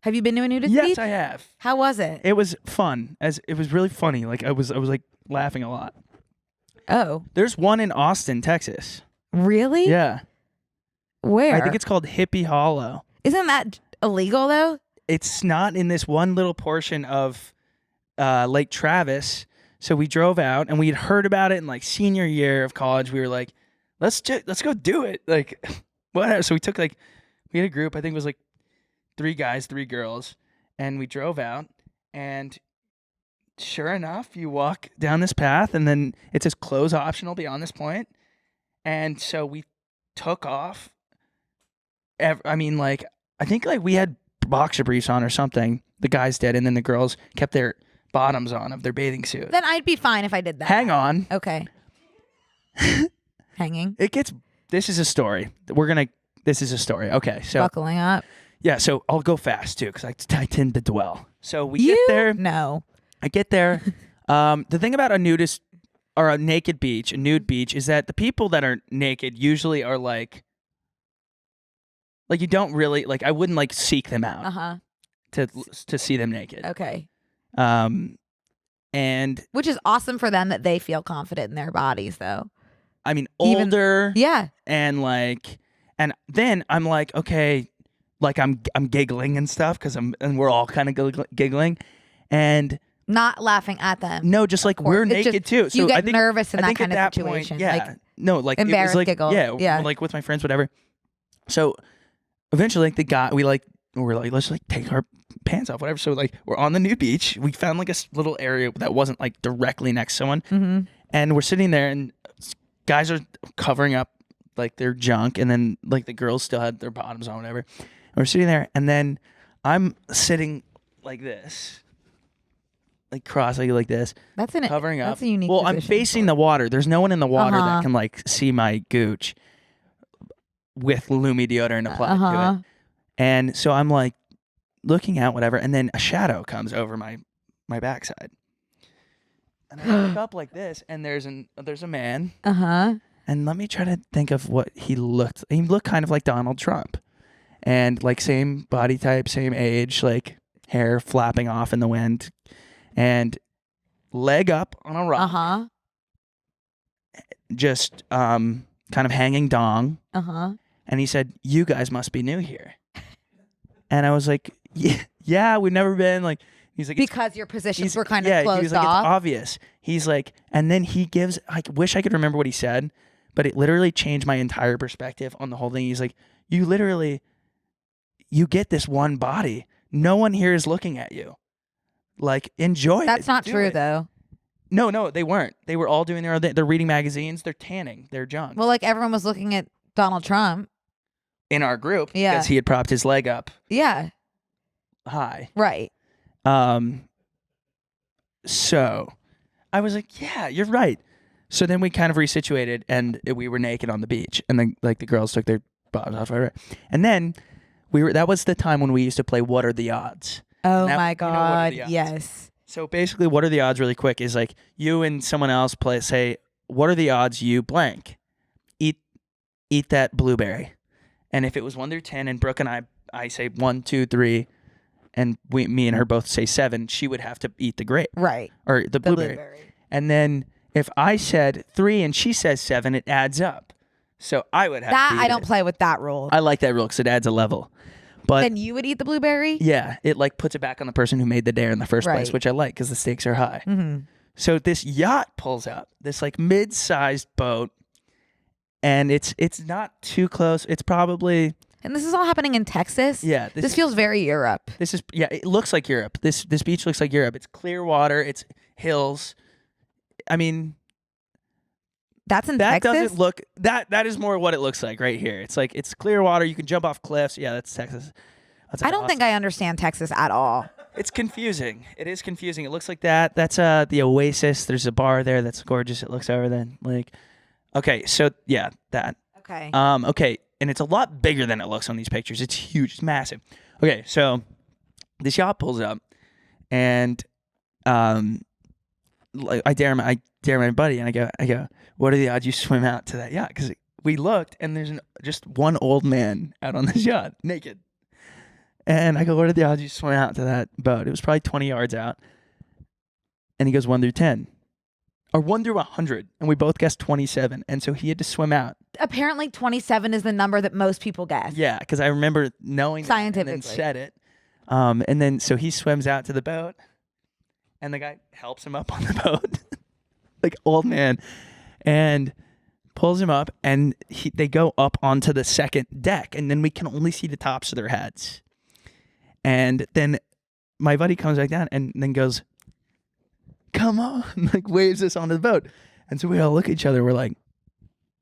Have you been to a nudist Yes, beach? I have. How was it? It was fun. It was really funny. Like I was like laughing a lot. Oh, There's one in Austin, Texas. really? Yeah. Where? I think it's called Hippie Hollow. Isn't that illegal though? It's not in this one little portion of Lake Travis. So we drove out and we had heard about it in like senior year of college. We were like, let's go do it. Like whatever. So we had a group, I think it was like 3 guys, 3 girls, and we drove out, and sure enough, you walk down this path and then it says close optional beyond this point. And so we took off. I mean, like, I think like we had boxer briefs on or something. The guys did, and then the girls kept their bottoms on of their bathing suit. Then I'd be fine if I did that. Hang on. Okay. Hanging. This is a story. This is a story. Okay, so Buckling up. yeah, so I'll go fast too because I tend to dwell. So we get there. No. I get there. The thing about a nudist or a naked beach, a nude beach, is that the people that are naked usually are like you don't really like. I wouldn't like seek them out to see them naked. Okay. And Which is awesome for them that they feel confident in their bodies, though. I mean, older. Yeah. And then I'm like, okay, like I'm giggling and stuff and we're all kind of giggling, and Not laughing at them. no, just like we're naked too. So you get I think, nervous in I that think kind at of situation. Point, yeah, Like, no, like embarrassed it was like, giggle. Yeah, Yeah. like with my friends, whatever. So eventually, like the guy, we're like, let's like take our pants off, whatever. So like we're on the nude beach. We found like a little area that wasn't like directly next to someone, and we're sitting there, and guys are covering up like their junk, and then like the girls still had their bottoms on, whatever. And we're sitting there, and then I'm sitting like this, like cross-legged like this, covering up. That's a unique Well, I'm position facing the water. There's no one in the water Uh-huh. that can like see my gooch with Lumi deodorant applied to it. And so I'm like looking out, whatever, and then a shadow comes over my backside. And I look up like this, and there's a man. And let me try to think of what he looked. He looked kind of like Donald Trump, and like same body type, same age, like hair flapping off in the wind, and leg up on a rock, just kind of hanging dong. And he said, "You guys must be new here." And I was like, "Yeah, we've never been." Like, he's like, because your positions were kind of he closed was like, off. It's obvious. He's like, and then he gives. I wish I could remember what he said, but it literally changed my entire perspective on the whole thing. He's like, you get this one body. No one here is looking at you. Like, enjoy it. That's not true, though. No, they weren't. They were all doing their own thing. They're reading magazines. They're tanning. They're junk. Well, like everyone was looking at Donald Trump. In our group, Yeah. because he had propped his leg up Yeah. high. Right. So I was like, yeah, you're right. So then we kind of resituated, and we were naked on the beach, and then like the girls took their bottoms off, whatever. And then that was the time when we used to play What Are the Odds? Oh my my God, you know, What Are God. the Odds? Yes. So basically, What Are the Odds really quick is like you and someone else say, what are the odds you blank eat that blueberry? And if it was 1 through 10, and Brooke and I say 1, 2, 3, and me and her both say 7, she would have to eat the grape. Right. Or the blueberry. And then if I said 3 and she says 7, it adds up. So I would have to eat I don't play with that rule. I like that rule because it adds a level. But Then you would eat the blueberry? yeah, it like puts it back on the person who made the dare in the first place, Right. which I like because the stakes are high. Mm-hmm. So this yacht pulls up, this like mid-sized boat, and it's not too close. It's probably And this is all happening in Texas? yeah. This feels very Europe. This is it looks like Europe. This beach looks like Europe. It's clear water. It's hills. I mean, That's in that Texas? doesn't look that is more what it looks like right here. It's like it's clear water. You can jump off cliffs. Yeah, that's Texas. That's I don't think I understand Texas at all. It's confusing. It is confusing. It looks like that. That's the Oasis. There's a bar there that's gorgeous. It looks over then like. Okay, so yeah, that. Okay. Okay, and it's a lot bigger than it looks on these pictures. It's huge. It's massive. Okay, so this yacht pulls up, and like I dare my buddy, and I go, what are the odds you swim out to that yacht? Because we looked, and there's just one old man out on this yacht, naked. And I go, what are the odds you swim out to that boat? It was probably 20 yards out. And he goes 1 through 10. Or 1 through 100. And we both guessed 27. And so he had to swim out. Apparently 27 is the number that most people guess. Yeah, because I remember knowing that and then Scientifically. said it. And then so he swims out to the boat. And the guy helps him up on the boat. Like, old man. And pulls him up. And they go up onto the second deck. And then we can only see the tops of their heads. And then my buddy comes back down and then goes, come on, like waves us onto the boat. And so we all look at each other. We're like,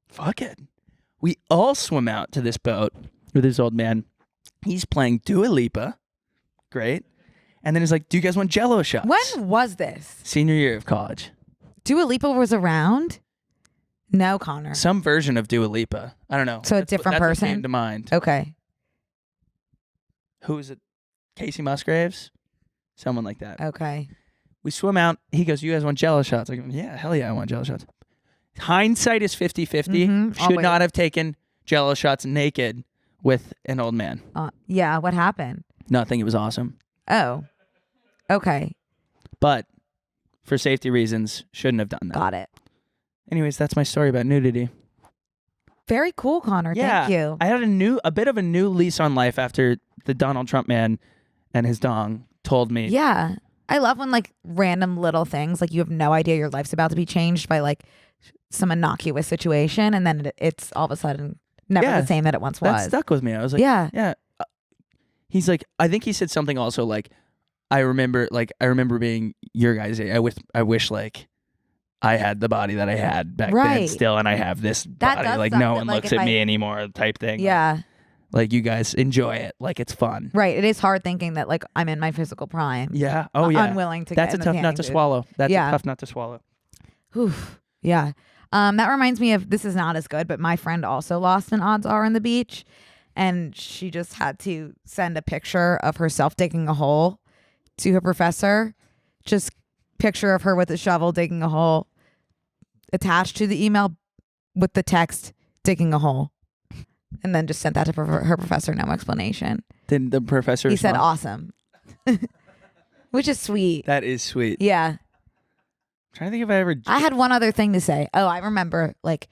fuck it. We all swim out to this boat with this old man. He's playing Dua Lipa. Great. And then he's like, do you guys want Jello shots? When was this? Senior year of college. Dua Lipa was around? No, Connor. Some version of Dua Lipa. I don't know. So a different that's person? What came to mind. Okay. Who is it? Casey Musgraves? Someone like that. Okay. We swim out. He goes, you guys want Jello shots? I go, yeah, hell yeah, I want Jello shots. Hindsight is 50-50. Mhm. Should not have taken Jello shots naked with an old man. Yeah, what happened? Nothing. It was awesome. Oh. Okay. But for safety reasons, shouldn't have done that. Got it. Anyways, that's my story about nudity. Very cool, Connor. Yeah, Thank you. I had a bit of a new lease on life after the Donald Trump man and his dong told me. Yeah. I love when like random little things, like you have no idea your life's about to be changed by like some innocuous situation, and then it's all of a sudden never Yeah, the same that it once that was. stuck with me. I was like, Yeah. He's like, I think he said something also like, I remember being your guys' age. I wish like I had the body that I had back then Right. still, and I have this That body. does Like suck no that, one like, looks if at me I- anymore type thing. Yeah. Like you guys enjoy it. Like it's fun. Right. It is hard thinking that like I'm in my physical prime. Yeah. Oh yeah. Unwilling to That's get a in the tough nut tanning to booth. swallow. That's Yeah. a tough nut to swallow. Oof. Yeah. That reminds me of, this is not as good, but my friend also lost an odds are on the beach, and she just had to send a picture of herself digging a hole to her professor. Just picture of her with a shovel digging a hole attached to the email with the text digging a hole, and then just sent that to her professor. No explanation. Did the professor He said respond? awesome. Which is sweet. That is sweet. Yeah. I'm trying to think if I ever. I had one other thing to say. Oh, I remember like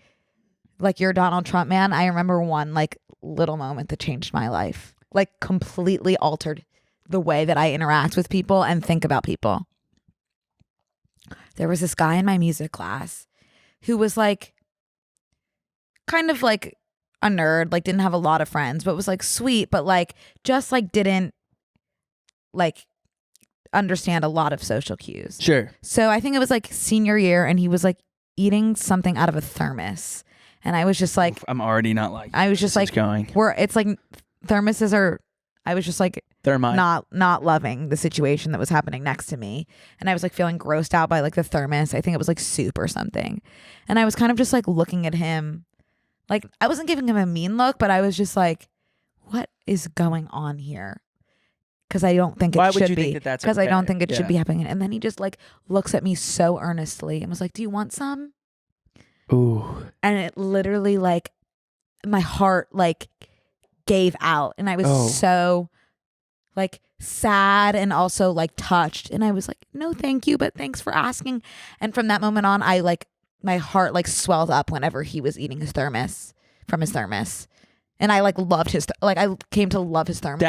you're Donald Trump, man. I remember one like little moment that changed my life. Like completely altered the way that I interact with people and think about people. There was this guy in my music class who was like kind of like a nerd, like didn't have a lot of friends, but was like sweet, but like just like didn't like understand a lot of social cues. Sure. So I think it was like senior year, and he was like eating something out of a thermos, and I was just like, I'm already not like. I was just this is like, going. it's like thermoses are. I was just like They're mine. not loving the situation that was happening next to me, and I was like feeling grossed out by like the thermos. I think it was like soup or something, and I was kind of just like looking at him, like I wasn't giving him a mean look, but I was just like, what is going on here? Because I don't think it Why should would you be. think that that's Because I don't okay? think it Yeah. should be happening. And then he just like looks at me so earnestly and was like, "Do you want some?" Ooh. And it literally like my heart like gave out, and I was Oh. so like sad and also like touched, and I was like, "No, thank you, but thanks for asking." And from that moment on, I like my heart like swelled up whenever he was eating his thermos from his thermos. And I like loved his I came to love his thermos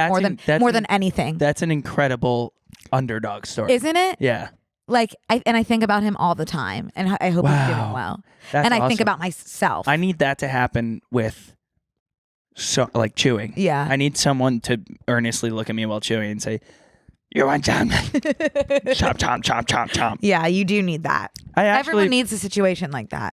more than anything. That's an incredible underdog story. Isn't it? Yeah. Like I think about him all the time, and I hope he's doing Wow. well. That's And I think awesome. about myself. I need that to happen with like chewing. Yeah. I need someone to earnestly look at me while chewing and say, "You want chomp, chomp, chomp, chomp, chomp, chomp." Yeah, you do need that. I actually Everyone needs a situation like that.